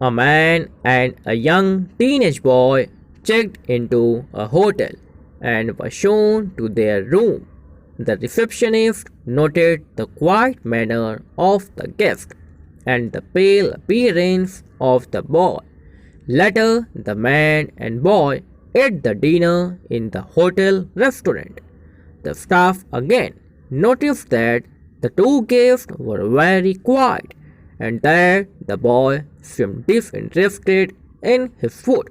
A man and a young teenage boy checked into a hotel and were shown to their room. The receptionist noted the quiet manner of the guest and the pale appearance of the boy. Later, the man and boy ate the dinner in the hotel restaurant. The staff again noticed that the two guests were very quiet and that the boy seemed disinterested in his food.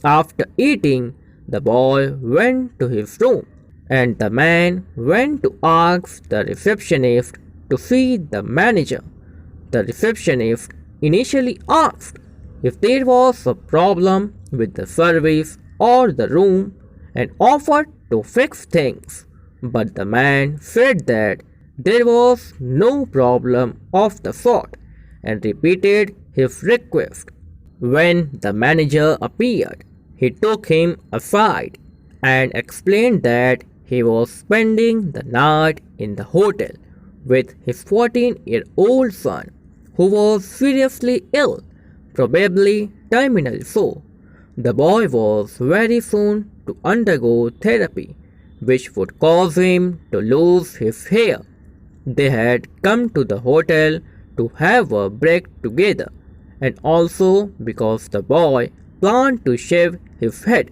After eating, the boy went to his room and the man went to ask the receptionist to see the manager. The receptionist initially asked if there was a problem with the service or the room and offered to fix things, but the man said that there was no problem of the sort and repeated his request. When the manager appeared, he took him aside and explained that he was spending the night in the hotel with his 14-year-old son, who was seriously ill, probably terminally so. The boy was very soon to undergo therapy, which would cause him to lose his hair. They had come to the hotel to have a break together, and also because the boy planned to shave his head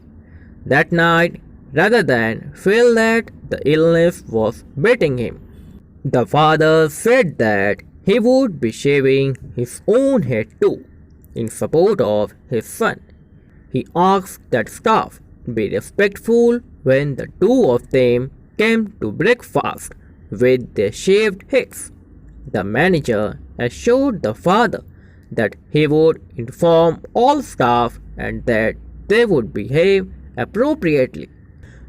that night rather than feel that the illness was beating him. The father said that he would be shaving his own head too, in support of his son. He asked that staff be respectful when the two of them came to breakfast with their shaved heads. The manager assured the father that he would inform all staff and that they would behave appropriately.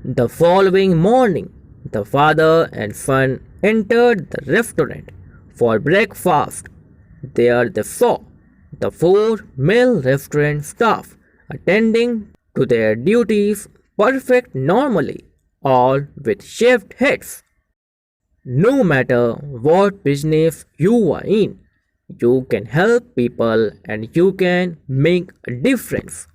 The following morning, the father and son entered the restaurant for breakfast. There they saw the four male restaurant staff attending to their duties perfect normally, all with shaved heads. No matter what business you are in, you can help people and you can make a difference.